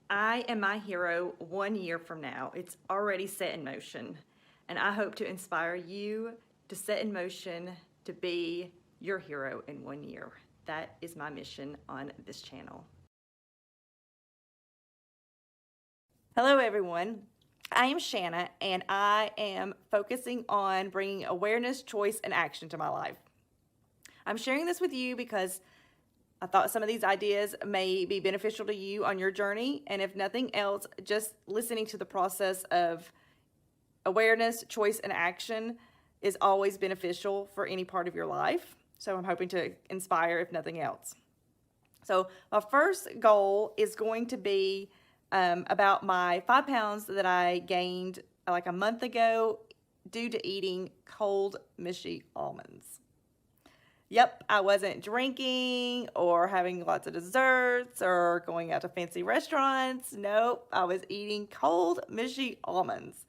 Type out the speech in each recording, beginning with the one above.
I am my hero 1 year from now. It's already set in motion, and I hope to inspire you to set in motion to be your hero in 1 year. That is my mission on this channel. Hello, everyone. I am Shanna, and I am focusing on bringing awareness, choice, and action to my life. I'm sharing this with you because I thought some of these ideas may be beneficial to you on your journey, and if nothing else, just listening to the process of awareness, choice, and action is always beneficial for any part of your life. So I'm hoping to inspire, if nothing else. So my first goal is going to be about my 5 pounds that I gained like a month ago due to eating cold, mushy almonds. Yep, I wasn't drinking or having lots of desserts or going out to fancy restaurants. Nope, I was eating cold, mushy almonds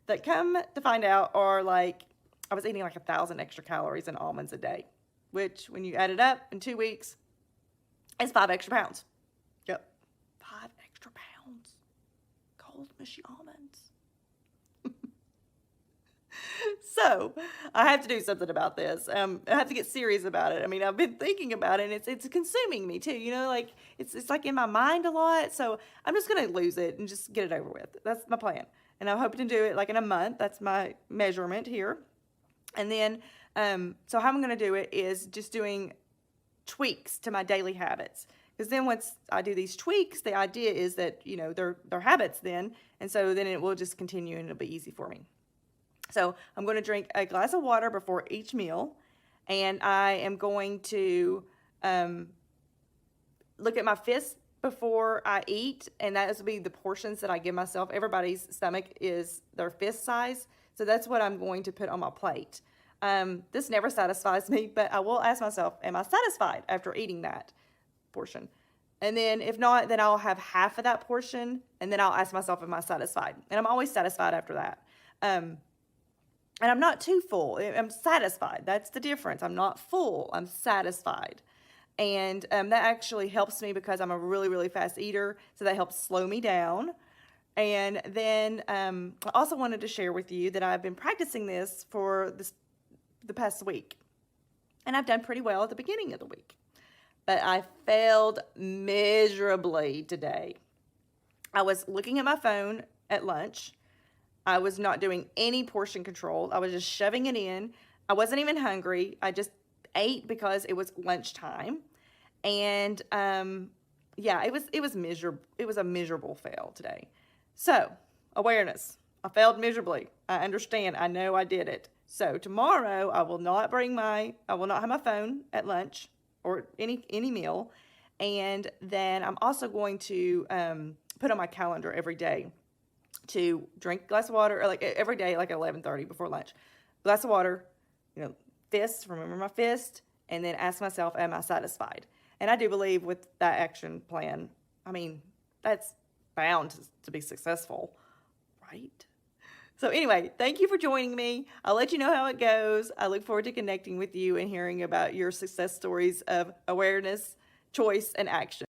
that, come to find out, are like, I was eating like 1,000 extra calories in almonds a day, which when you add it up in 2 weeks, is 5 extra pounds. Yep, 5 extra pounds. Cold, mushy almonds. So I have to do something about this. I have to get serious about it. I mean, I've been thinking about it, and it's consuming me too. You know, like it's like in my mind a lot. So I'm just gonna lose it and just get it over with. That's my plan, and I'm hoping to do it like in a month. That's my measurement here. And then, so how I'm gonna do it is just doing tweaks to my daily habits. Because then once I do these tweaks, the idea is that, you know, they're habits then, and so then it will just continue and it'll be easy for me. So I'm going to drink a glass of water before each meal, and I am going to look at my fist before I eat, and that will be the portions that I give myself. Everybody's stomach is their fist size, so that's what I'm going to put on my plate. This never satisfies me, but I will ask myself, am I satisfied after eating that portion? And then if not, then I'll have half of that portion, and then I'll ask myself, am I satisfied? And I'm always satisfied after that. And I'm not too full. I'm satisfied. That's the difference. I'm not full. I'm satisfied. And that actually helps me because I'm a really, really fast eater. So that helps slow me down. And then I also wanted to share with you that I've been practicing this for the past week. And I've done pretty well at the beginning of the week. But I failed miserably today. I was looking at my phone at lunch. I was not doing any portion control. I was just shoving it in. I wasn't even hungry. I just ate because it was lunchtime. And yeah, it was miserable. It was a miserable fail today. So, awareness. I failed miserably. I understand. I know I did it. So tomorrow I will not have my phone at lunch or any meal. And then I'm also going to put on my calendar every day to drink a glass of water, or like every day, like at 11:30 before lunch. Glass of water, you know, fist, remember my fist, and then ask myself, am I satisfied? And I do believe with that action plan, I mean, that's bound to be successful, right? So anyway, thank you for joining me. I'll let you know how it goes. I look forward to connecting with you and hearing about your success stories of awareness, choice, and action.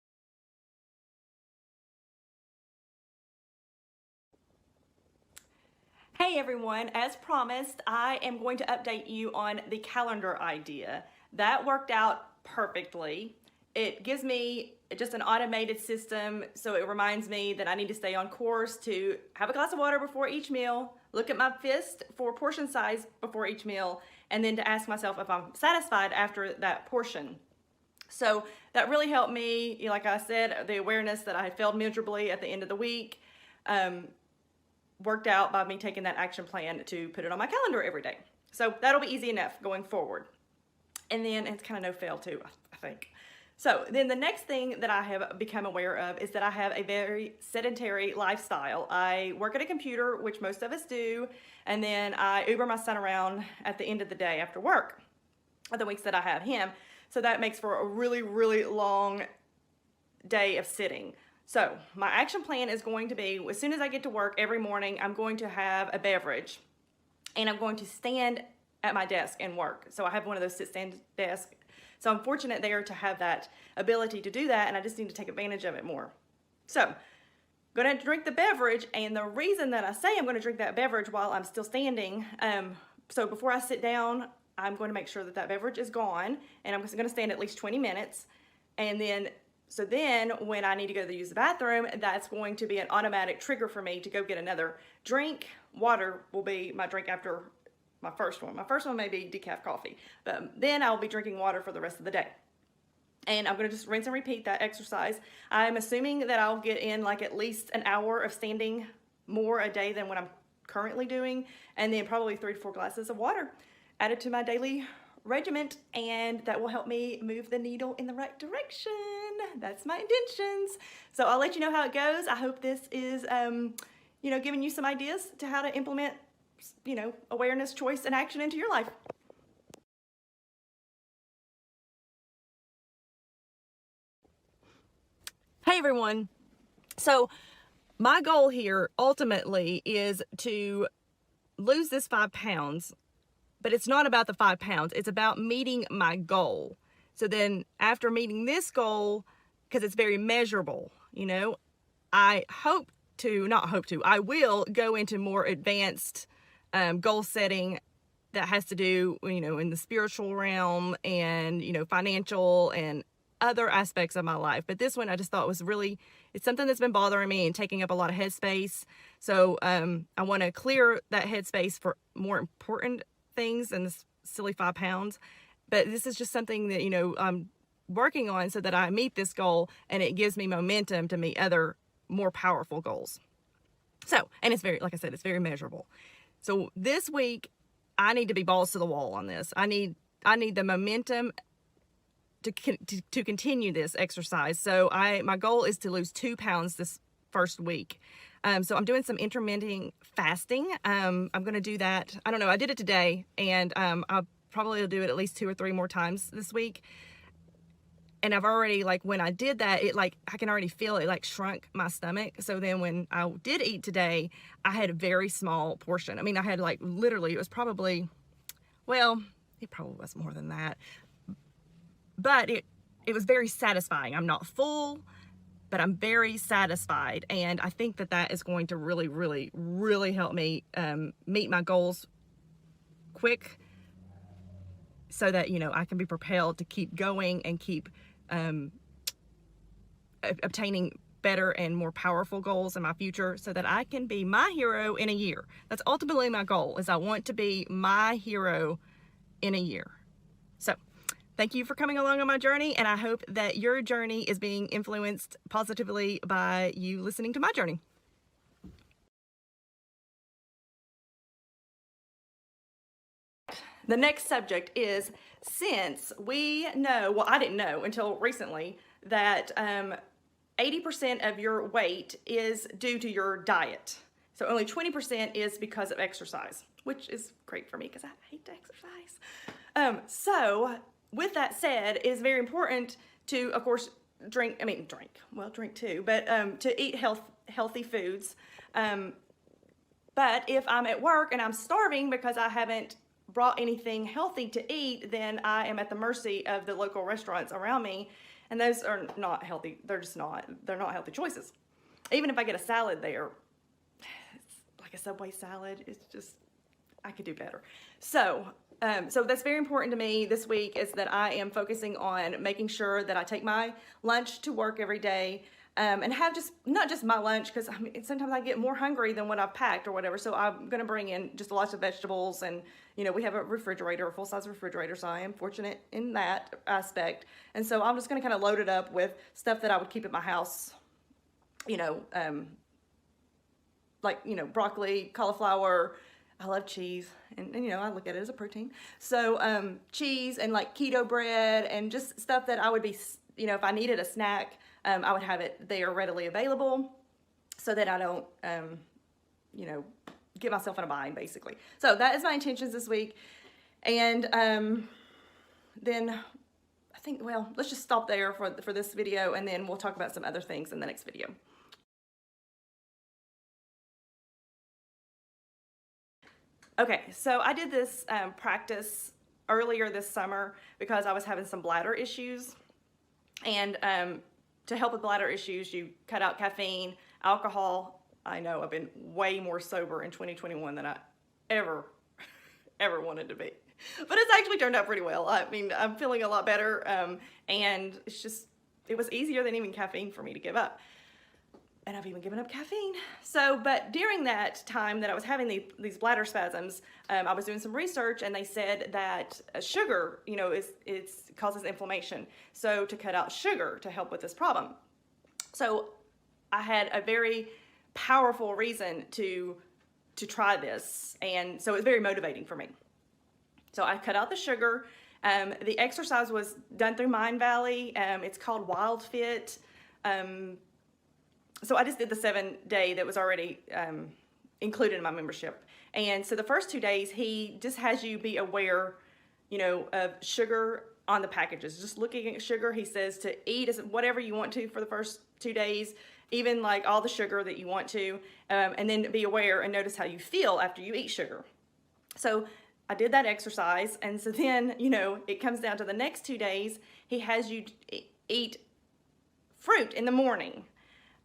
Hey everyone, as promised, I am going to update you on the calendar idea. That worked out perfectly. It gives me just an automated system, so it reminds me that I need to stay on course to have a glass of water before each meal, look at my fist for portion size before each meal, and then to ask myself if I'm satisfied after that portion. So that really helped me. Like I said, the awareness that I had failed miserably at the end of the week worked out by me taking that action plan to put it on my calendar every day. So that'll be easy enough going forward. And then it's kind of no fail too, I think. So then the next thing that I have become aware of is that I have a very sedentary lifestyle. I work at a computer, which most of us do, and then I Uber my son around at the end of the day after work, or the weeks that I have him. So that makes for a really, really long day of sitting. So my action plan is going to be, as soon as I get to work every morning, I'm going to have a beverage, and I'm going to stand at my desk and work. So I have one of those sit-stand desks. So I'm fortunate there to have that ability to do that, and I just need to take advantage of it more. So going to drink the beverage. And the reason that I say I'm going to drink that beverage while I'm still standing, so before I sit down, I'm going to make sure that that beverage is gone, and I'm going to stand at least 20 minutes. And then, so then when I need to go to use the bathroom, that's going to be an automatic trigger for me to go get another drink. Water will be my drink after my first one. My first one may be decaf coffee, but then I'll be drinking water for the rest of the day. And I'm going to just rinse and repeat that exercise. I'm assuming that I'll get in like at least an hour of standing more a day than what I'm currently doing, and then probably 3 to 4 glasses of water added to my daily regiment, and that will help me move the needle in the right direction. That's my intentions. So I'll let you know how it goes. I hope this is, giving you some ideas to how to implement, awareness, choice, and action into your life. Hey everyone. So my goal here ultimately is to lose this 5 pounds, but it's not about the 5 pounds. It's about meeting my goal. So then after meeting this goal, because it's very measurable, I will go into more advanced goal setting that has to do, in the spiritual realm and, financial and other aspects of my life. But this one I just thought was it's something that's been bothering me and taking up a lot of headspace. So I want to clear that headspace for more important things than this silly 5 pounds. But this is just something that, I'm working on so that I meet this goal and it gives me momentum to meet other more powerful goals. So, and it's like I said, it's very measurable. So this week I need to be balls to the wall on this. I need the momentum to continue this exercise. So my goal is to lose 2 pounds this first week. So I'm doing some intermittent fasting. I'm going to do that. I don't know. I did it today, and I'll probably do it at least 2 or 3 more times this week. And I've already, when I did that, I can already feel it shrunk my stomach. So then when I did eat today, I had a very small portion. I mean, I had literally, it was probably, it probably was more than that. But it was very satisfying. I'm not full, but I'm very satisfied. And I think that is going to really, really, really help me meet my goals quick so that, I can be propelled to keep going and keep obtaining better and more powerful goals in my future so that I can be my hero in a year. That's ultimately my goal, is I want to be my hero in a year. So thank you for coming along on my journey, and I hope that your journey is being influenced positively by you listening to my journey. The next subject is, since we know, I didn't know until recently, that 80% of your weight is due to your diet. So only 20% is because of exercise, which is great for me because I hate to exercise. So with that said, it is very important to, of course, drink too, but to eat healthy foods. But if I'm at work and I'm starving because I haven't brought anything healthy to eat, then I am at the mercy of the local restaurants around me, and those are not healthy. They're not healthy choices. Even if I get a salad there, it's like a Subway salad, it's just, I could do better. So that's very important to me this week, is that I am focusing on making sure that I take my lunch to work every day, and have not just my lunch, because sometimes I get more hungry than what I've packed or whatever. So I'm going to bring in just lots of vegetables, and we have a full-size refrigerator, so I am fortunate in that aspect. And so I'm just going to kind of load it up with stuff that I would keep at my house, broccoli, cauliflower. I love cheese, and I look at it as a protein. So cheese and keto bread, and just stuff that I would be, if I needed a snack, I would have it there readily available, so that I don't, get myself in a bind, basically. So that is my intentions this week. And then I think, let's just stop there for this video, and then we'll talk about some other things in the next video. Okay, so I did this practice earlier this summer because I was having some bladder issues, and to help with bladder issues, you cut out caffeine, alcohol. I know I've been way more sober in 2021 than I ever wanted to be. But it's actually turned out pretty well. I mean, I'm feeling a lot better, and it was easier than even caffeine for me to give up. And I've even given up caffeine. So, but during that time that I was having these bladder spasms, I was doing some research, and they said that sugar, it causes inflammation. So to cut out sugar to help with this problem. So I had a very powerful reason to try this, and so it was very motivating for me. So I cut out the sugar. The exercise was done through Mindvalley. It's called Wildfit. So I just did the 7-day that was already included in my membership. And so the first 2 days, he just has you be aware, of sugar on the packages. Just looking at sugar, he says to eat whatever you want to for the first 2 days, even like all the sugar that you want to, and then be aware and notice how you feel after you eat sugar. So I did that exercise, and so then, it comes down to the next 2 days, he has you eat fruit in the morning.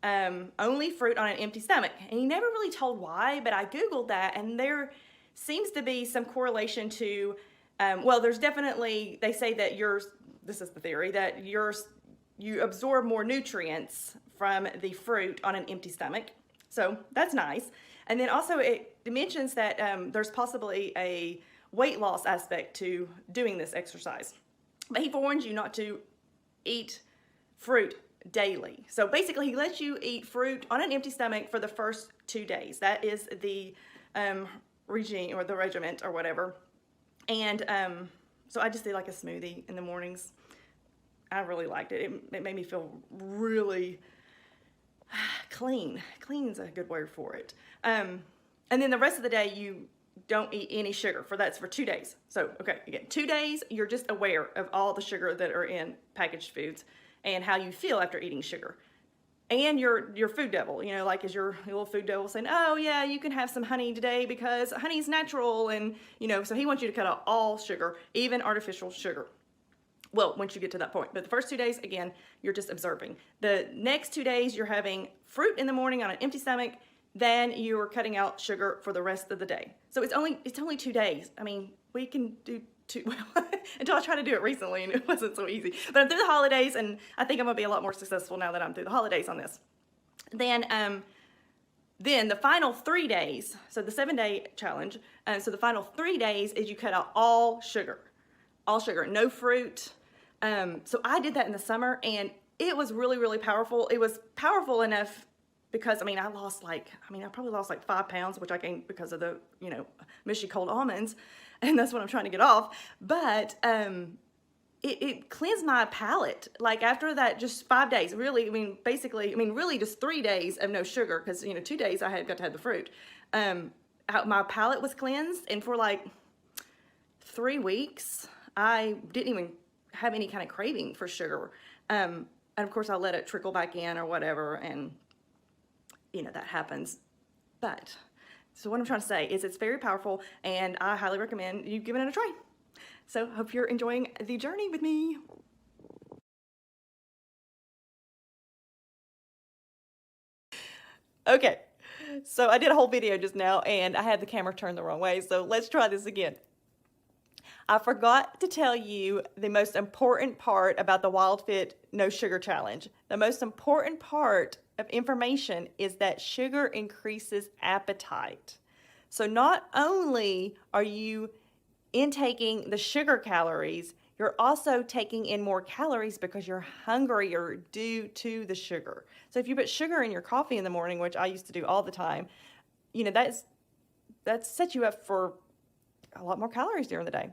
Only fruit on an empty stomach. And he never really told why, but I Googled that, and there seems to be some correlation to, there's definitely, they say that this is the theory, that you absorb more nutrients from the fruit on an empty stomach. So that's nice. And then also it mentions that there's possibly a weight loss aspect to doing this exercise. But he warns you not to eat fruit daily. So basically, he lets you eat fruit on an empty stomach for the first 2 days. That is the regime or the regiment or whatever. And so I just did like a smoothie in the mornings. I really liked it. It made me feel really clean. Clean is a good word for it. And then the rest of the day, you don't eat any sugar. That's for 2 days. So, okay, again, 2 days, you're just aware of all the sugar that are in packaged foods and how you feel after eating sugar. And your food devil, like is your little food devil saying, oh yeah, you can have some honey today because honey's natural. And, so he wants you to cut out all sugar, even artificial sugar. Well, once you get to that point. But the first 2 days, again, you're just observing. The next 2 days, you're having fruit in the morning on an empty stomach. Then you're cutting out sugar for the rest of the day. So it's only 2 days. I mean, we can do until I tried to do it recently and it wasn't so easy. But I'm through the holidays, and I think I'm gonna be a lot more successful now that I'm through the holidays on this. Then the final 3 days, so the 7-day challenge, so the final 3 days is you cut out all sugar, no fruit. So I did that in the summer, and it was really, really powerful. It was powerful enough because, I probably lost like 5 pounds, which I gained because of the, mushy cold almonds, and that's what I'm trying to get off. But it cleansed my palate. Like after that, just 5 days, really, really just 3 days of no sugar, because, 2 days I got to have the fruit. My palate was cleansed, and for like 3 weeks, I didn't even have any kind of craving for sugar. And of course, I let it trickle back in or whatever, and that happens. But, so what I'm trying to say is it's very powerful, and I highly recommend you giving it a try. So, hope you're enjoying the journey with me. Okay, so I did a whole video just now, and I had the camera turned the wrong way, so let's try this again. I forgot to tell you the most important part about the Wildfit No Sugar Challenge. The most important part of information is that sugar increases appetite. So not only are you intaking the sugar calories, you're also taking in more calories because you're hungrier due to the sugar. So if you put sugar in your coffee in the morning, which I used to do all the time, that sets you up for a lot more calories during the day.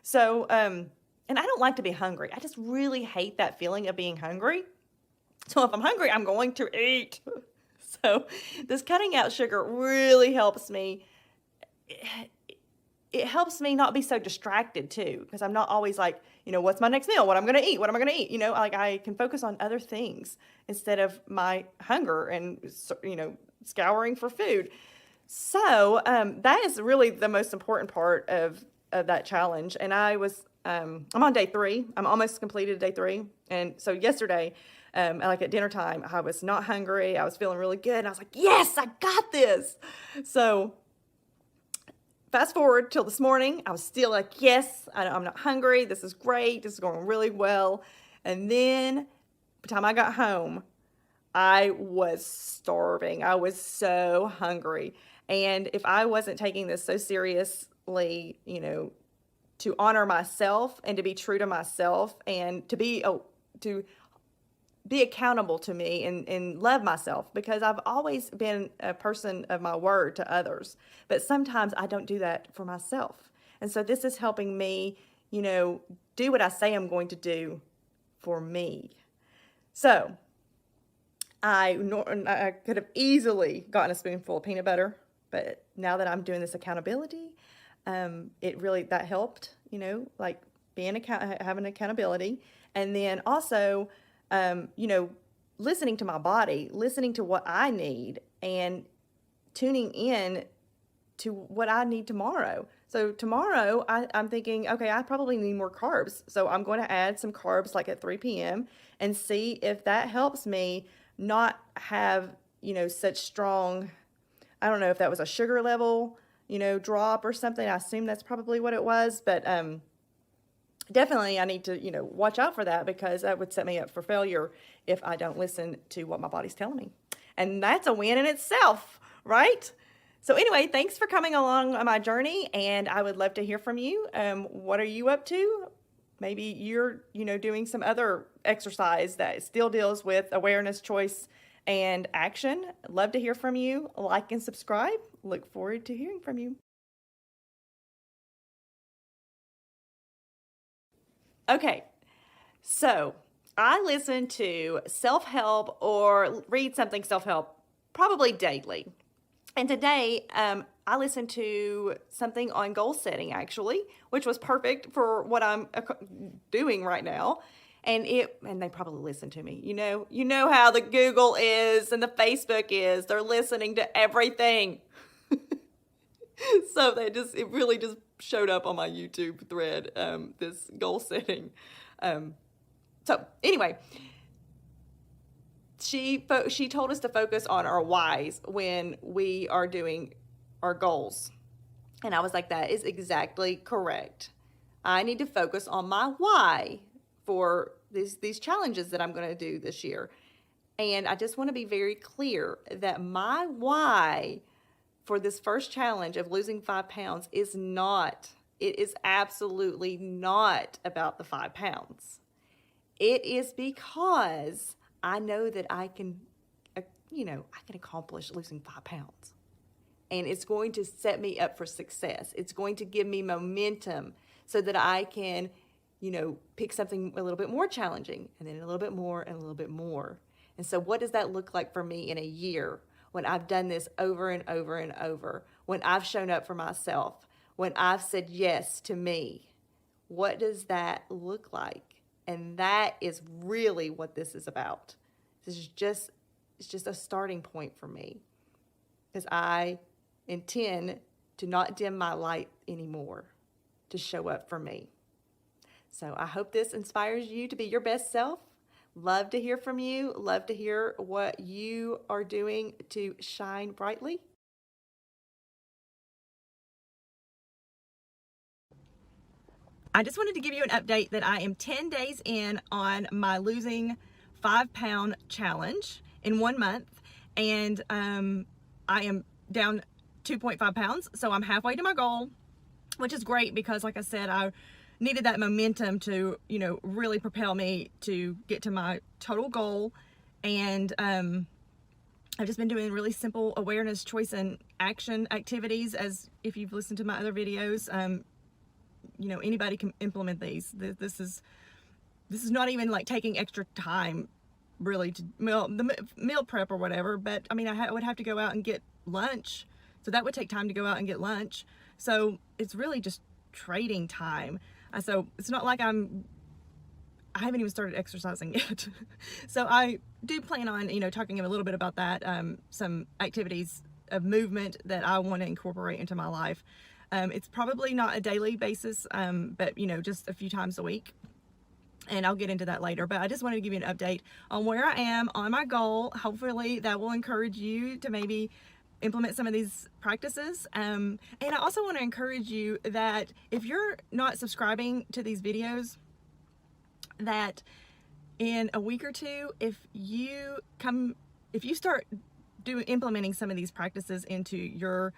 So, and I don't like to be hungry. I just really hate that feeling of being hungry. So if I'm hungry, I'm going to eat. So this cutting out sugar really helps me. It helps me not be so distracted too, because I'm not always like, what's my next meal? What I'm going to eat? What am I going to eat? Like I can focus on other things instead of my hunger and, scouring for food. So that is really the most important part of that challenge. And I'm on day 3. I'm almost completed day 3. And so yesterday, Like at dinner time, I was not hungry. I was feeling really good. And I was like, yes, I got this. So fast forward till this morning, I was still like, yes, I'm not hungry. This is great. This is going really well. And then by the time I got home, I was starving. I was so hungry. And if I wasn't taking this so seriously, to honor myself and to be true to myself and to be accountable to me and love myself, because I've always been a person of my word to others, but sometimes I don't do that for myself. And so this is helping me, do what I say I'm going to do for me. So I could have easily gotten a spoonful of peanut butter, but now that I'm doing this accountability, that helped, like having accountability. And then also, listening to my body, listening to what I need, and tuning in to what I need tomorrow. So tomorrow I'm thinking, okay, I probably need more carbs. So I'm going to add some carbs like at 3 p.m. and see if that helps me not have, such strong, I don't know if that was a sugar level, drop or something. I assume that's probably what it was, but definitely I need to, watch out for that, because that would set me up for failure if I don't listen to what my body's telling me. And that's a win in itself, right? So anyway, thanks for coming along on my journey, and I would love to hear from you. What are you up to? Maybe you're, doing some other exercise that still deals with awareness, choice, and action. Love to hear from you. Like and subscribe. Look forward to hearing from you. Okay, so I listen to self-help or read something self-help probably daily. And today, I listened to something on goal setting, actually, which was perfect for what I'm doing right now. And they probably listen to me. You know how the Google is and the Facebook is. They're listening to everything. So it really just showed up on my YouTube thread, this goal setting. So anyway, she told us to focus on our whys when we are doing our goals. And I was like, that is exactly correct. I need to focus on my why for these challenges that I'm going to do this year. And I just want to be very clear that my why for this first challenge of losing 5 pounds it is absolutely not about the 5 pounds. It is because I know that I can accomplish losing 5 pounds. And it's going to set me up for success. It's going to give me momentum so that I can, pick something a little bit more challenging, and then a little bit more and a little bit more. And so what does that look like for me in a year when I've done this over and over and over, when I've shown up for myself, when I've said yes to me? What does that look like? And that is really what this is about. It's just a starting point for me, because I intend to not dim my light anymore, to show up for me. So I hope this inspires you to be your best self. Love to hear from you. Love to hear what you are doing to shine brightly. I just wanted to give you an update that I am 10 days in on my losing 5 pound challenge in 1 month. And I am down 2.5 pounds. So I'm halfway to my goal, which is great because, like I said, I needed that momentum to, really propel me to get to my total goal. And I've just been doing really simple awareness, choice, and action activities. As if you've listened to my other videos, anybody can implement these. This is not even like taking extra time really to meal prep or whatever, but I mean, I would have to go out and get lunch. So that would take time to go out and get lunch. So it's really just trading time. So it's not like I haven't even started exercising yet. So I do plan on, talking a little bit about that, some activities of movement that I want to incorporate into my life. It's probably not a daily basis, but, just a few times a week. and I'll get into that later, but I just wanted to give you an update on where I am on my goal. Hopefully that will encourage you to maybe implement some of these practices. And I also want to encourage you that if you're not subscribing to these videos, that in a week or two, if you start implementing some of these practices into your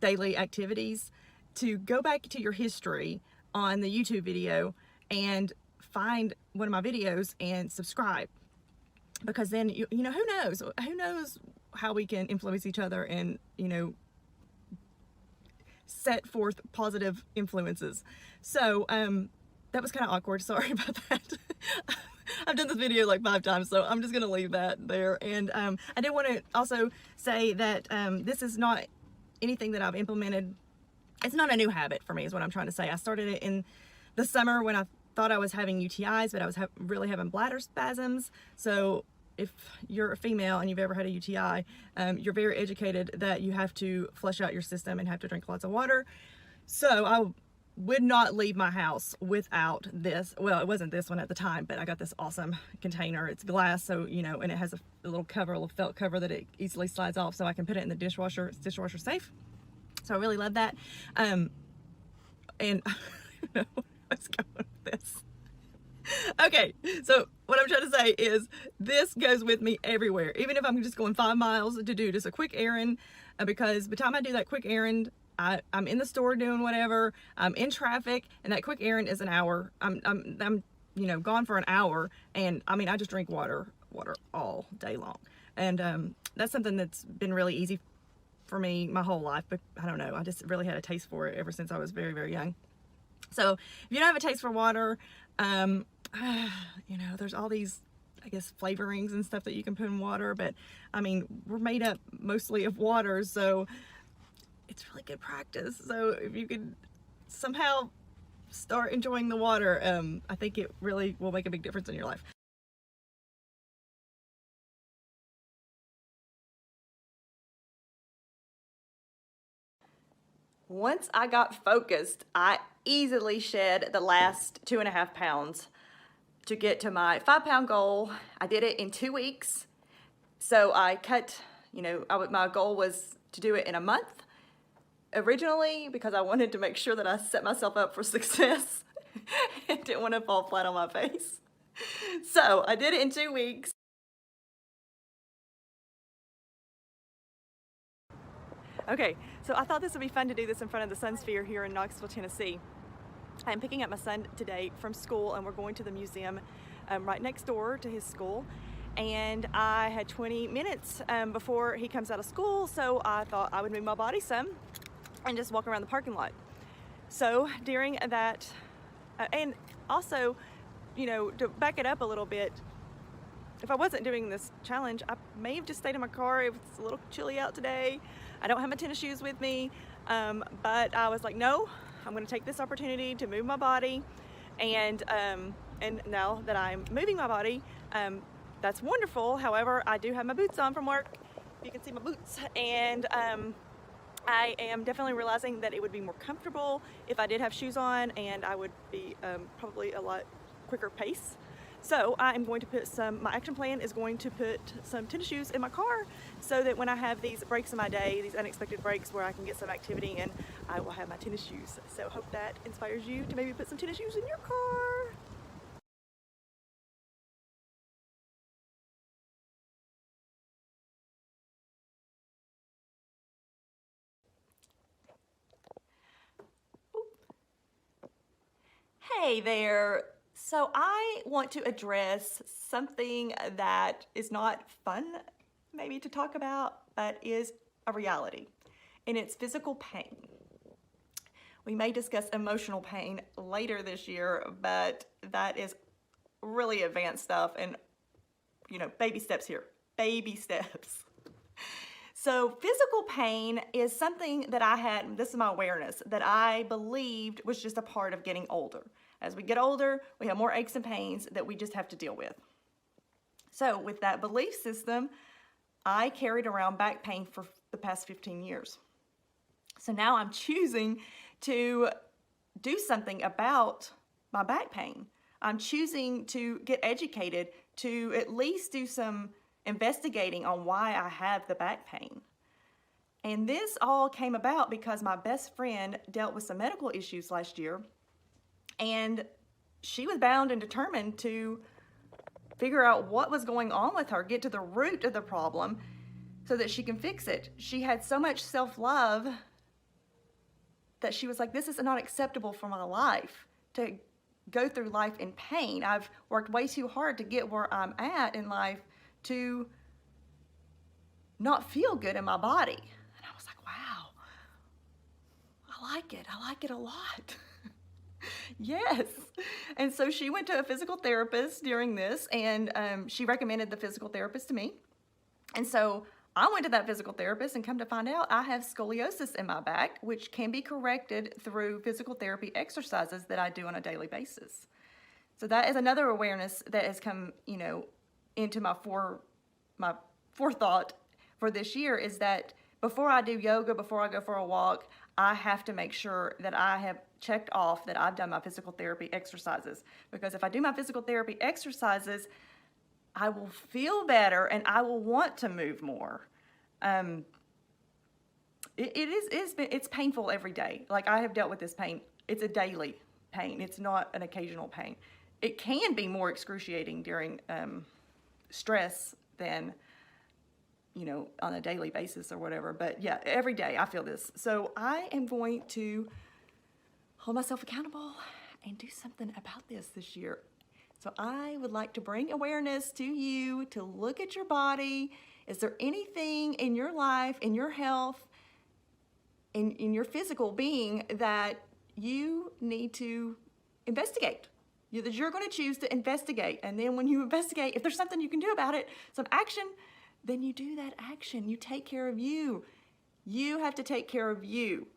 daily activities, to go back to your history on the YouTube video and find one of my videos and subscribe, because then you know, who knows how we can influence each other and, you know, set forth positive influences. So that was kind of awkward, sorry about that. I've done this video like 5 times, so I'm just gonna leave that there. And I did want to also say that this is not anything that I've implemented. It's not a new habit for me, is what I'm trying to say. I started it in the summer when I thought I was having UTIs, but I was really having bladder spasms. So if you're a female and you've ever had a UTI, you're very educated that you have to flush out your system and have to drink lots of water. So I would not leave my house without this. Well, it wasn't this one at the time, but I got this awesome container. It's glass, so, you know, and it has a little cover, a little felt cover that it easily slides off, so I can put it in the dishwasher. It's dishwasher safe. So I really love that. And I don't know what's going with this. Okay, so what I'm trying to say is this goes with me everywhere, even if I'm just going 5 miles to do just a quick errand, because by the time I do that quick errand, I'm in the store doing whatever, I'm in traffic, and that quick errand is an hour. I'm you know, gone for an hour, and I mean, I just drink water all day long. And that's something that's been really easy for me my whole life, but I don't know, I just really had a taste for it ever since I was very, very young. So if you don't have a taste for water, you know, there's all these, I guess, flavorings and stuff that you can put in water, but I mean, we're made up mostly of water, so it's really good practice. So if you could somehow start enjoying the water, I think it really will make a big difference in your life. Once I got focused, I easily shed the last 2.5 pounds to get to my 5-pound goal. I did it in 2 weeks. So I cut, you know, my goal was to do it in a month originally, because I wanted to make sure that I set myself up for success and didn't want to fall flat on my face. So I did it in 2 weeks. Okay, so I thought this would be fun to do this in front of the Sun Sphere here in Knoxville, Tennessee. I'm picking up my son today from school, and we're going to the museum right next door to his school. And I had 20 minutes before he comes out of school, so I thought I would move my body some and just walk around the parking lot. So during that, and also, you know, to back it up a little bit, if I wasn't doing this challenge, I may have just stayed in my car. It was a little chilly out today. I don't have my tennis shoes with me, but I was like, no, I'm going to take this opportunity to move my body. And now that I'm moving my body, that's wonderful. However, I do have my boots on from work. You can see my boots, and I am definitely realizing that it would be more comfortable if I did have shoes on, and I would be probably a lot quicker pace. So I am going to put my action plan is going to put some tennis shoes in my car, so that when I have these breaks in my day, these unexpected breaks where I can get some activity in, I will have my tennis shoes. So hope that inspires you to maybe put some tennis shoes in your car. Hey there. So I want to address something that is not fun maybe to talk about, but is a reality, and it's physical pain. We may discuss emotional pain later this year, but that is really advanced stuff, and, you know, baby steps here, baby steps. So physical pain is something that I had, this is my awareness, that I believed was just a part of getting older. As we get older, we have more aches and pains that we just have to deal with. So with that belief system, I carried around back pain for the past 15 years. So now I'm choosing to do something about my back pain. I'm choosing to get educated, to at least do some investigating on why I have the back pain. And this all came about because my best friend dealt with some medical issues last year, and she was bound and determined to figure out what was going on with her, get to the root of the problem so that she can fix it. She had so much self-love that she was like, this is not acceptable for my life to go through life in pain. I've worked way too hard to get where I'm at in life to not feel good in my body. And I was like, wow, I like it. I like it a lot. Yes. And so she went to a physical therapist during this, and she recommended the physical therapist to me. And so I went to that physical therapist, and come to find out I have scoliosis in my back, which can be corrected through physical therapy exercises that I do on a daily basis. So that is another awareness that has come, into my forethought for this year, is that before I do yoga, before I go for a walk, I have to make sure that I have checked off that I've done my physical therapy exercises. Because if I do my physical therapy exercises, I will feel better and I will want to move more. It's painful every day. Like, I have dealt with this pain. It's a daily pain. It's not an occasional pain. It can be more excruciating during stress than, on a daily basis or whatever. But yeah, every day I feel this. So I am going to hold myself accountable and do something about this year. So I would like to bring awareness to you to look at your body. Is there anything in your life, in your health, in your physical being that you need to investigate? That you're going to choose to investigate. And then when you investigate, if there's something you can do about it, some action, then you do that action. You take care of you. You have to take care of you.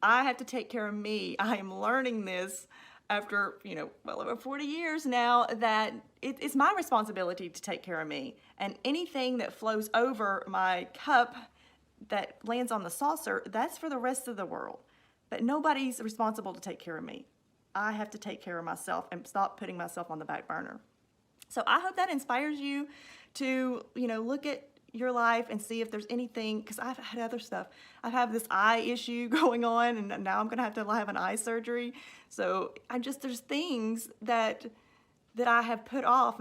I have to take care of me. I am learning this after, well over 40 years now, that it's my responsibility to take care of me. And anything that flows over my cup that lands on the saucer, that's for the rest of the world. But nobody's responsible to take care of me. I have to take care of myself and stop putting myself on the back burner. So I hope that inspires you to, look at your life and see if there's anything, because I've had other stuff. I have this eye issue going on, and now I'm going to have an eye surgery. So there's things that I have put off.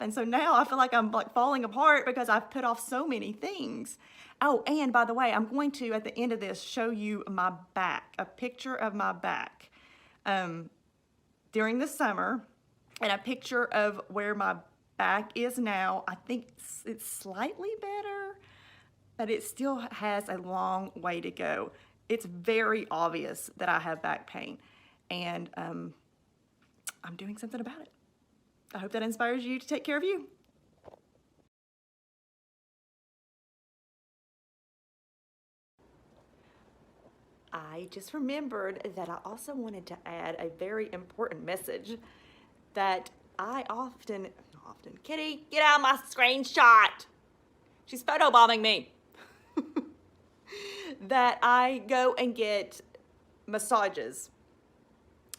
And so now I feel like I'm falling apart because I've put off so many things. Oh, and by the way, I'm going to, at the end of this, show you my back, a picture of my back during the summer, and a picture of where my back is now. I think it's slightly better, but it still has a long way to go. It's very obvious that I have back pain, and I'm doing something about it. I hope that inspires you to take care of you. I just remembered that I also wanted to add a very important message that I often, Kitty, get out of my screenshot. She's photobombing me. That I go and get massages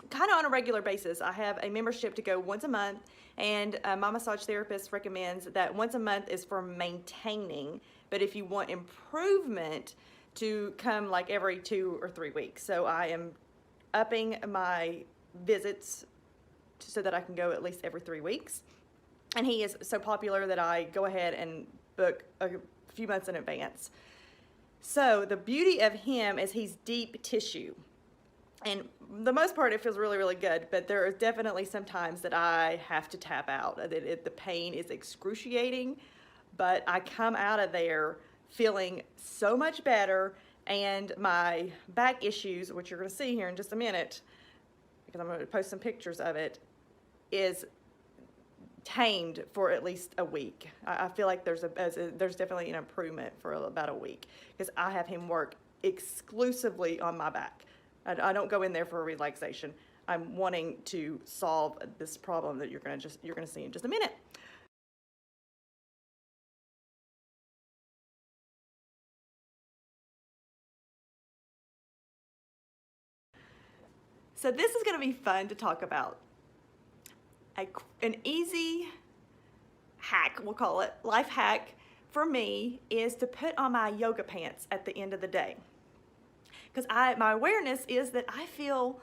kind of on a regular basis. I have a membership to go once a month, and my massage therapist recommends that once a month is for maintaining, but if you want improvement, to come like every 2 or 3 weeks. So I am upping my visits so that I can go at least every 3 weeks. And he is so popular that I go ahead and book a few months in advance. So the beauty of him is he's deep tissue. And the most part, it feels really, really good, but there are definitely some times that I have to tap out. The pain is excruciating, but I come out of there feeling so much better, and my back issues, which you're going to see here in just a minute, because I'm going to post some pictures of it, is tamed for at least a week. I feel like there's definitely an improvement for about a week, because I have him work exclusively on my back. I don't go in there for a relaxation. I'm wanting to solve this problem that you're going to see in just a minute. So this is going to be fun to talk about. an easy hack, we'll call it, life hack for me is to put on my yoga pants at the end of the day. Because my awareness is that I feel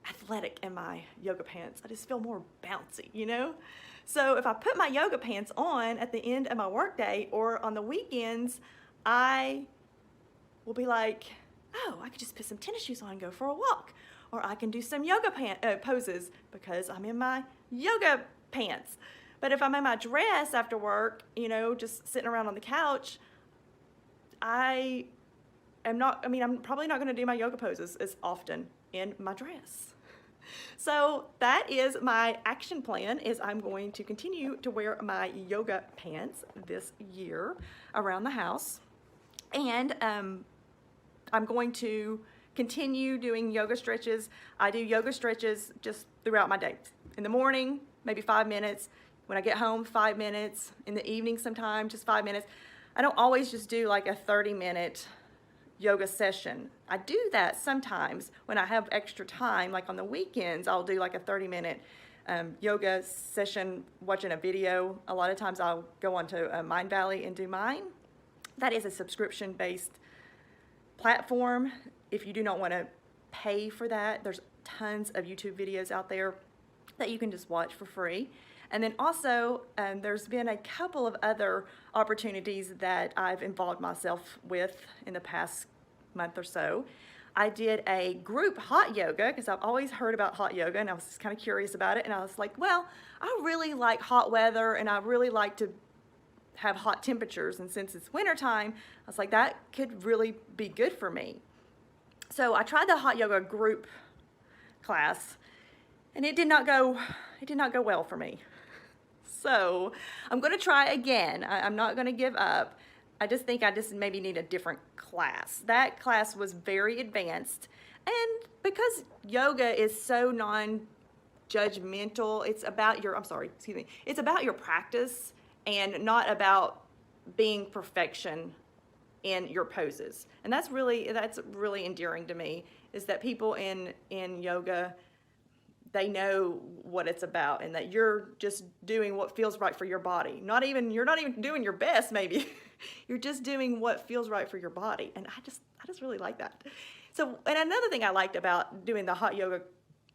athletic in my yoga pants. I just feel more bouncy, you know? So if I put my yoga pants on at the end of my workday or on the weekends, I will be like, oh, I could just put some tennis shoes on and go for a walk. Or I can do some yoga poses because I'm in my yoga pants. But if I'm in my dress after work, you know, just sitting around on the couch, I'm probably not going to do my yoga poses as often in my dress. So that is my action plan, is I'm going to continue to wear my yoga pants this year around the house. And I'm going to continue doing yoga stretches. I do yoga stretches just throughout my day. In the morning, maybe 5 minutes. When I get home, 5 minutes. In the evening sometime, just 5 minutes. I don't always just do like a 30-minute yoga session. I do that sometimes when I have extra time, like on the weekends, I'll do like a 30-minute yoga session watching a video. A lot of times I'll go onto Mindvalley and do mine. That is a subscription-based platform. If you do not want to pay for that, there's tons of YouTube videos out there that you can just watch for free. And then also, there's been a couple of other opportunities that I've involved myself with in the past month or so. I did a group hot yoga because I've always heard about hot yoga and I was just kind of curious about it. And I was like, well, I really like hot weather and I really like to have hot temperatures. And since it's wintertime, I was like, that could really be good for me. So I tried the hot yoga group class and it did not go well for me. So I'm going to try again. I'm not going to give up. I just think I just maybe need a different class. That class was very advanced. And because yoga is so non-judgmental, it's about your practice and not about being perfection in your poses. And that's really endearing to me, is that people in yoga, they know what it's about and that you're just doing what feels right for your body. You're not even doing your best maybe. You're just doing what feels right for your body. And I just really like that. So, and another thing I liked about doing the hot yoga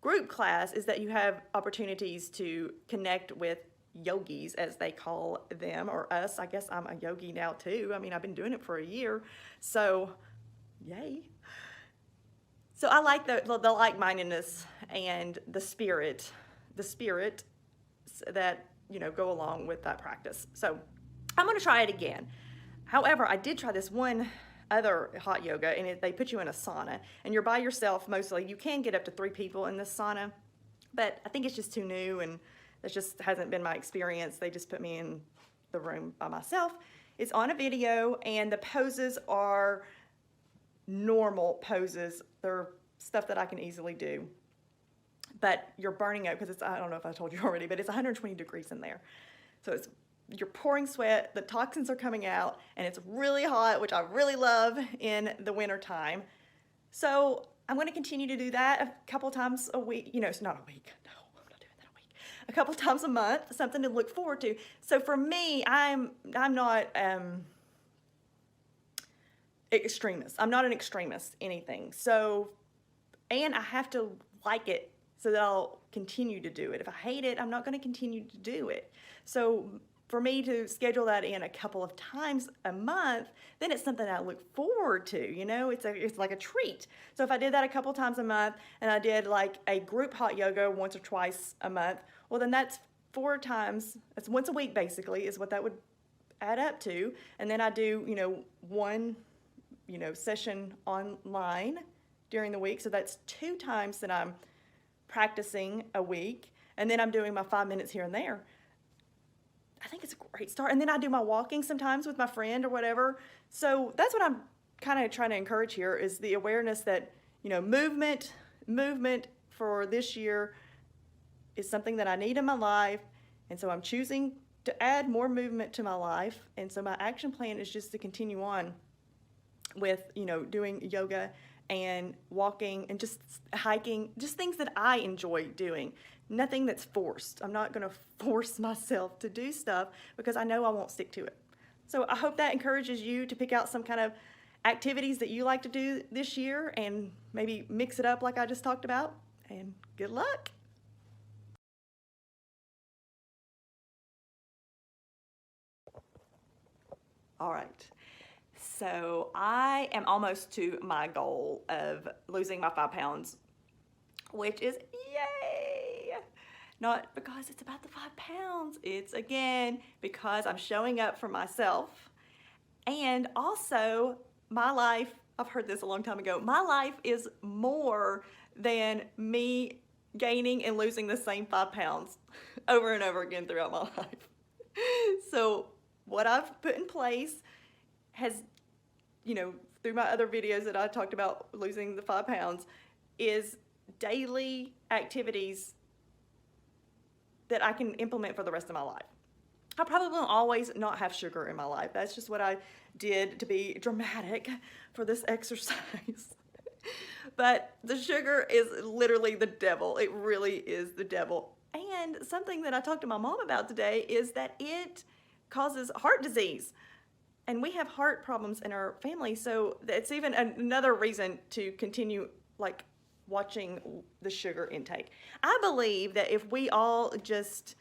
group class is that you have opportunities to connect with yogis, as they call them, or us. I guess I'm a yogi now too. I mean, I've been doing it for a year. So, yay. So I like the like-mindedness and the spirit that, you know, go along with that practice. So I'm going to try it again. However, I did try this one other hot yoga, and they put you in a sauna, and you're by yourself mostly. You can get up to 3 people in this sauna, but I think it's just too new, and that just hasn't been my experience. They just put me in the room by myself. It's on a video, and the poses are normal poses. They're stuff that I can easily do. But you're burning up because I don't know if I told you already, but it's 120 degrees in there. So you're pouring sweat, the toxins are coming out, and it's really hot, which I really love in the winter time. So I'm going to continue to do that a couple times a week. You know, it's not a week. No, I'm not doing that a week. A couple times a month, something to look forward to. So for me, I'm not extremist. I'm not an extremist, anything. So, and I have to like it so that I'll continue to do it. If I hate it, I'm not going to continue to do it. So for me to schedule that in a couple of times a month, then it's something I look forward to, you know, it's like a treat. So if I did that a couple times a month and I did like a group hot yoga once or twice a month, well then that's 4 times, that's once a week basically is what that would add up to. And then I do, you know, one, you know, session online during the week. So that's 2 times that I'm practicing a week. And then I'm doing my 5 minutes here and there. I think it's a great start. And then I do my walking sometimes with my friend or whatever. So that's what I'm kind of trying to encourage here, is the awareness that, you know, movement for this year is something that I need in my life. And so I'm choosing to add more movement to my life. And so my action plan is just to continue on with, you know, doing yoga and walking and just hiking, just things that I enjoy doing. Nothing that's forced. I'm not going to force myself to do stuff because I know I won't stick to it. So I hope that encourages you to pick out some kind of activities that you like to do this year and maybe mix it up like I just talked about. And good luck. All right. So I am almost to my goal of losing my 5 pounds, which is yay! Not because it's about the 5 pounds. It's again because I'm showing up for myself. And also my life, I've heard this a long time ago, my life is more than me gaining and losing the same 5 pounds over and over again throughout my life. So what I've put in place has, through my other videos that I talked about losing the 5 pounds, is daily activities that I can implement for the rest of my life. I probably will always not have sugar in my life. That's just what I did to be dramatic for this exercise. But the sugar is literally the devil. It really is the devil. And something that I talked to my mom about today is that it causes heart disease. And we have heart problems in our family, so it's even another reason to continue watching the sugar intake. I believe that if we all just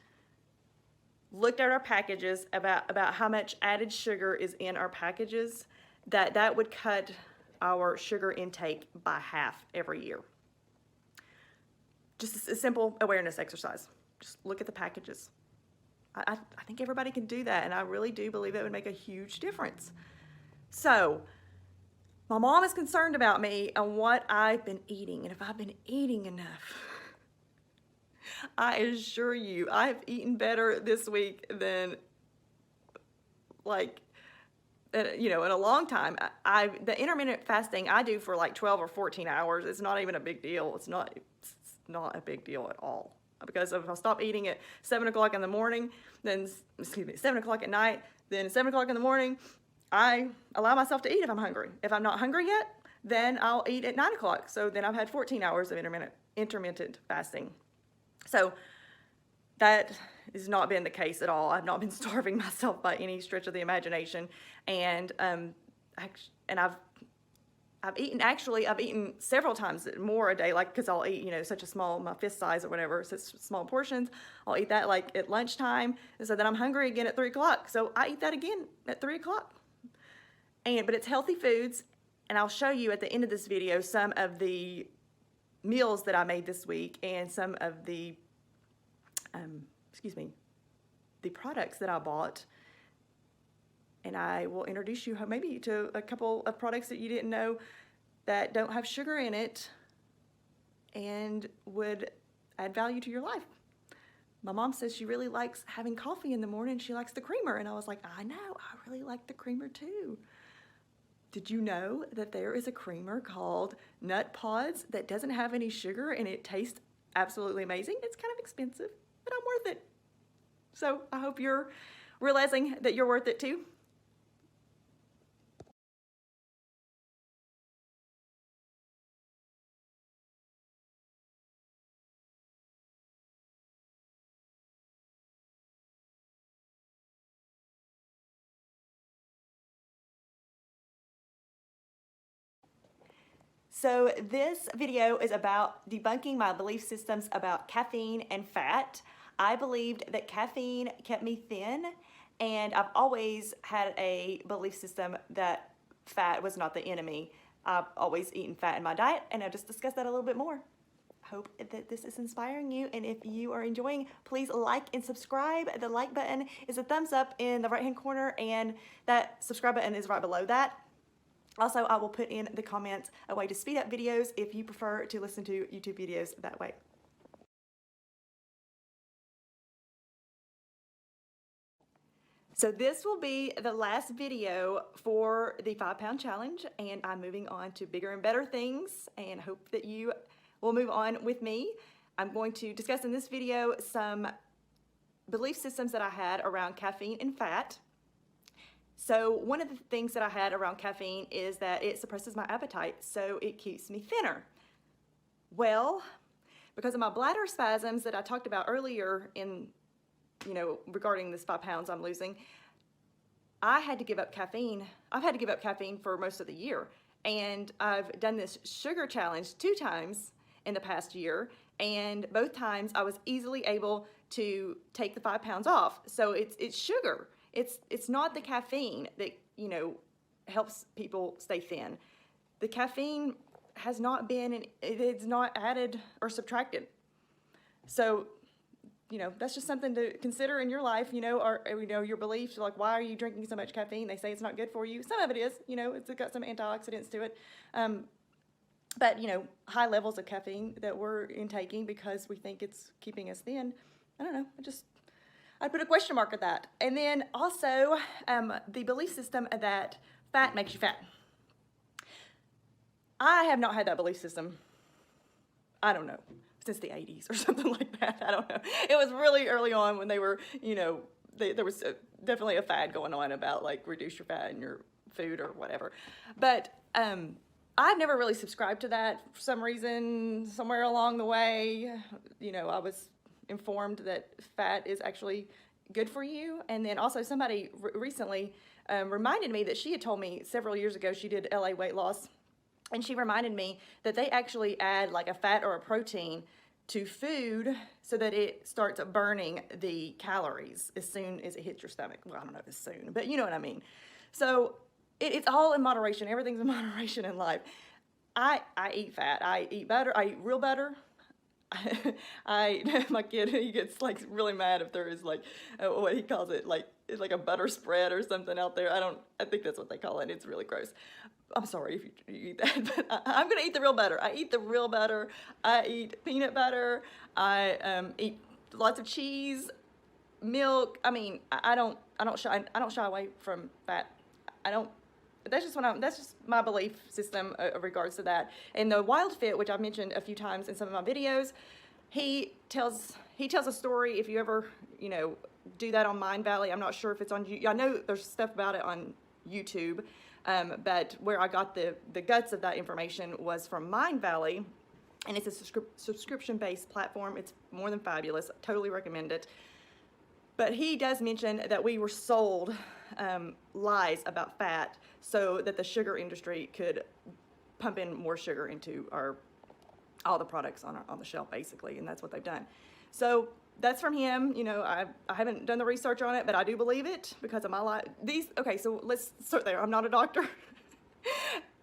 looked at our packages about how much added sugar is in our packages, that would cut our sugar intake by half every year. Just a simple awareness exercise. Just look at the packages. I think everybody can do that, and I really do believe it would make a huge difference. So, my mom is concerned about me and what I've been eating, and if I've been eating enough. I assure you, I've eaten better this week than, in a long time. The intermittent fasting I do for 12 or 14 hours, it's not even a big deal. It's not a big deal at all. Because if I stop eating at 7 o'clock in the morning, then, 7 o'clock at night, then 7 o'clock in the morning, I allow myself to eat if I'm hungry. If I'm not hungry yet, then I'll eat at 9 o'clock. So then I've had 14 hours of intermittent fasting. So that has not been the case at all. I've not been starving myself by any stretch of the imagination. And I've eaten several times more a day, because I'll eat, such a small, my fist size or whatever, such small portions. I'll eat that at lunchtime. And so then I'm hungry again at 3 o'clock. So I eat that again at 3 o'clock. But it's healthy foods. And I'll show you at the end of this video some of the meals that I made this week and some of the, the products that I bought. And I will introduce you maybe to a couple of products that you didn't know that don't have sugar in it and would add value to your life. My mom says she really likes having coffee in the morning. She likes the creamer. And I was like, I know, I really like the creamer too. Did you know that there is a creamer called Nut Pods that doesn't have any sugar and it tastes absolutely amazing? It's kind of expensive, but I'm worth it. So I hope you're realizing that you're worth it too. So this video is about debunking my belief systems about caffeine and fat. I believed that caffeine kept me thin, and I've always had a belief system that fat was not the enemy. I've always eaten fat in my diet, and I'll just discuss that a little bit more. Hope that this is inspiring you, and if you are enjoying, please like and subscribe. The like button is a thumbs up in the right-hand corner, and that subscribe button is right below that. Also, I will put in the comments a way to speed up videos if you prefer to listen to YouTube videos that way. So this will be the last video for the 5-pound challenge, and I'm moving on to bigger and better things, and hope that you will move on with me. I'm going to discuss in this video some belief systems that I had around caffeine and fat. So one of the things that I had around caffeine is that it suppresses my appetite, so it keeps me thinner. Well, because of my bladder spasms that I talked about earlier in, regarding this 5 pounds I'm losing, I had to give up caffeine. I've had to give up caffeine for most of the year. And I've done this sugar challenge 2 times in the past year. And both times I was easily able to take the 5 pounds off. So it's sugar. It's not the caffeine that, helps people stay thin. The caffeine has not been, it's not added or subtracted. So, that's just something to consider in your life, or, your beliefs, like, why are you drinking so much caffeine? They say it's not good for you. Some of it is, it's got some antioxidants to it. But, high levels of caffeine that we're intaking because we think it's keeping us thin, I don't know, I'd put a question mark at that. And then also the belief system that fat makes you fat. I have not had that belief system, I don't know, since the 80s or something like that. I don't know. It was really early on when they were, there was definitely a fad going on about like reduce your fat in your food or whatever. But I've never really subscribed to that for some reason. Somewhere along the way, I was informed that fat is actually good for you. And then also somebody recently reminded me that she had told me several years ago she did LA weight loss. And she reminded me that they actually add like a fat or a protein to food so that it starts burning the calories as soon as it hits your stomach. Well, I don't know if it's soon, but you know what I mean. So it's all in moderation. Everything's in moderation in life. I eat fat. I eat butter. I eat real butter. My kid, he gets like really mad if there is like what he calls it, like it's like a butter spread or something out there. I think that's what they call it. It's really gross. I'm sorry if you eat that, but I'm gonna eat the real butter. I eat the real butter. I eat peanut butter. I eat lots of cheese, milk. I mean, I don't shy away from fat. That's just my belief system in regards to that. And the Wildfit, which I've mentioned a few times in some of my videos, he tells a story. If you ever do that on Mindvalley, I'm not sure if it's on YouTube. I know there's stuff about it on YouTube, but where I got the guts of that information was from Mindvalley, and it's a subscription-based platform. It's more than fabulous. I totally recommend it. But he does mention that we were sold lies about fat so that the sugar industry could pump in more sugar into all the products on the shelf, basically, and that's what they've done. So that's from him. I haven't done the research on it, but I do believe it because of my life. Okay, so let's start there. I'm not a doctor,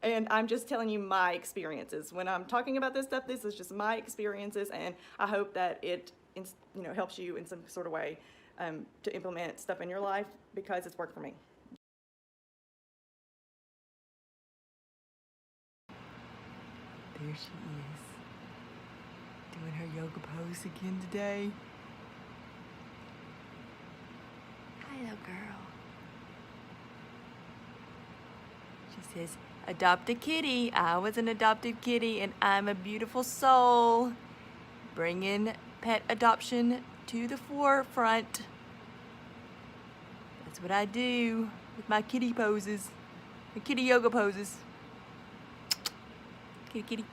and I'm just telling you my experiences. When I'm talking about this stuff, this is just my experiences, and I hope that it helps you in some sort of way to implement stuff in your life because it's worked for me. There she is, doing her yoga pose again today. Hi, little girl. She says, adopt a kitty. I was an adopted kitty, and I'm a beautiful soul. Bringing pet adoption to the forefront. That's what I do with my kitty poses, my kitty yoga poses. Kitty, kitty.